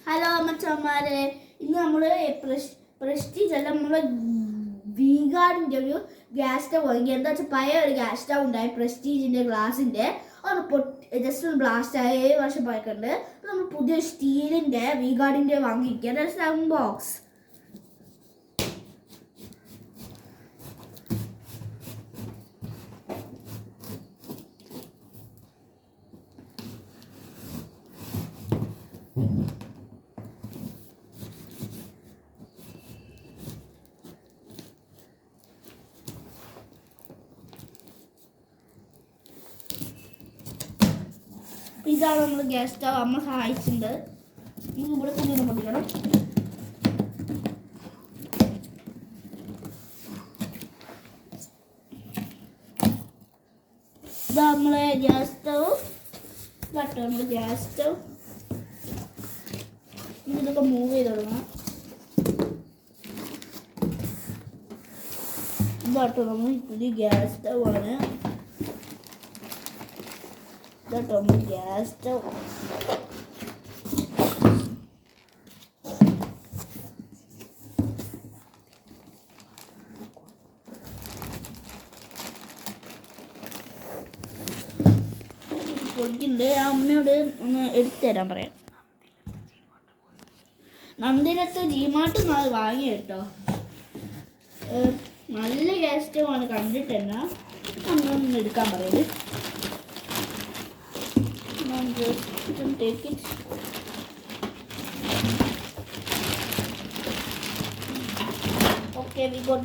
Hello മച്ചന്മാരെ, ഇന്ന് നമ്മൾ പ്രസ്റ്റീജ് അല്ല, നമ്മളെ വീഗാർഡിൻ്റെ ഒരു ഗ്യാസ് സ്റ്റവ് വാങ്ങി. എന്താ വെച്ചാൽ പഴയ ഒരു ഗ്യാസ് സ്റ്റവ് ഉണ്ടായി പ്രസ്റ്റീജിൻ്റെ ഗ്ലാസിൻ്റെ, അത് ജസ്റ്റ് ഒന്ന് ബ്ലാസ്റ്റ് ആയി 7 വർഷം പഴക്കമുണ്ട്. നമ്മൾ പുതിയ സ്റ്റീലിൻ്റെ വീഗാർഡിൻ്റെ വാങ്ങിയിരിക്കുക. അതായത് ബോക്സ്. ഇതാണ് നമ്മൾ ഗ്യാസ് സ്റ്റവ്. അമ്മ സഹായിച്ചിട്ടുണ്ട്. ഇനി ഇവിടെ കുഞ്ഞിനെ പൊട്ടിക്കണം. ഇതാ നമ്മളെ ഗ്യാസ് സ്റ്റവ്. ഇതാട്ടോ നമ്മൾ ഗ്യാസ് സ്റ്റവ്. ഇതൊക്കെ മൂവ് ചെയ്ത് തുടങ്ങാം. ഇതാട്ടോ നമ്മൾ പുതിയ ഗ്യാസ് സ്റ്റവ് ആണ്. ഇതാട്ടോ നമ്മൾ ഗ്യാസ് സ്റ്റവ്. പൊടിക്കുന്നുണ്ട്. ആ അമ്മയോട് ഒന്ന് എടുത്തു തരാൻ പറയാം. നന്ദിനത്ത് ജിമാർട്ട് വാങ്ങി കേട്ടോ. നല്ല ഗ്യാസ് സ്റ്റവ് ആണ്, കണ്ടിട്ട് തന്നെ അമ്മൊന്ന് എടുക്കാൻ പറയത്. Take it. Okay, we got.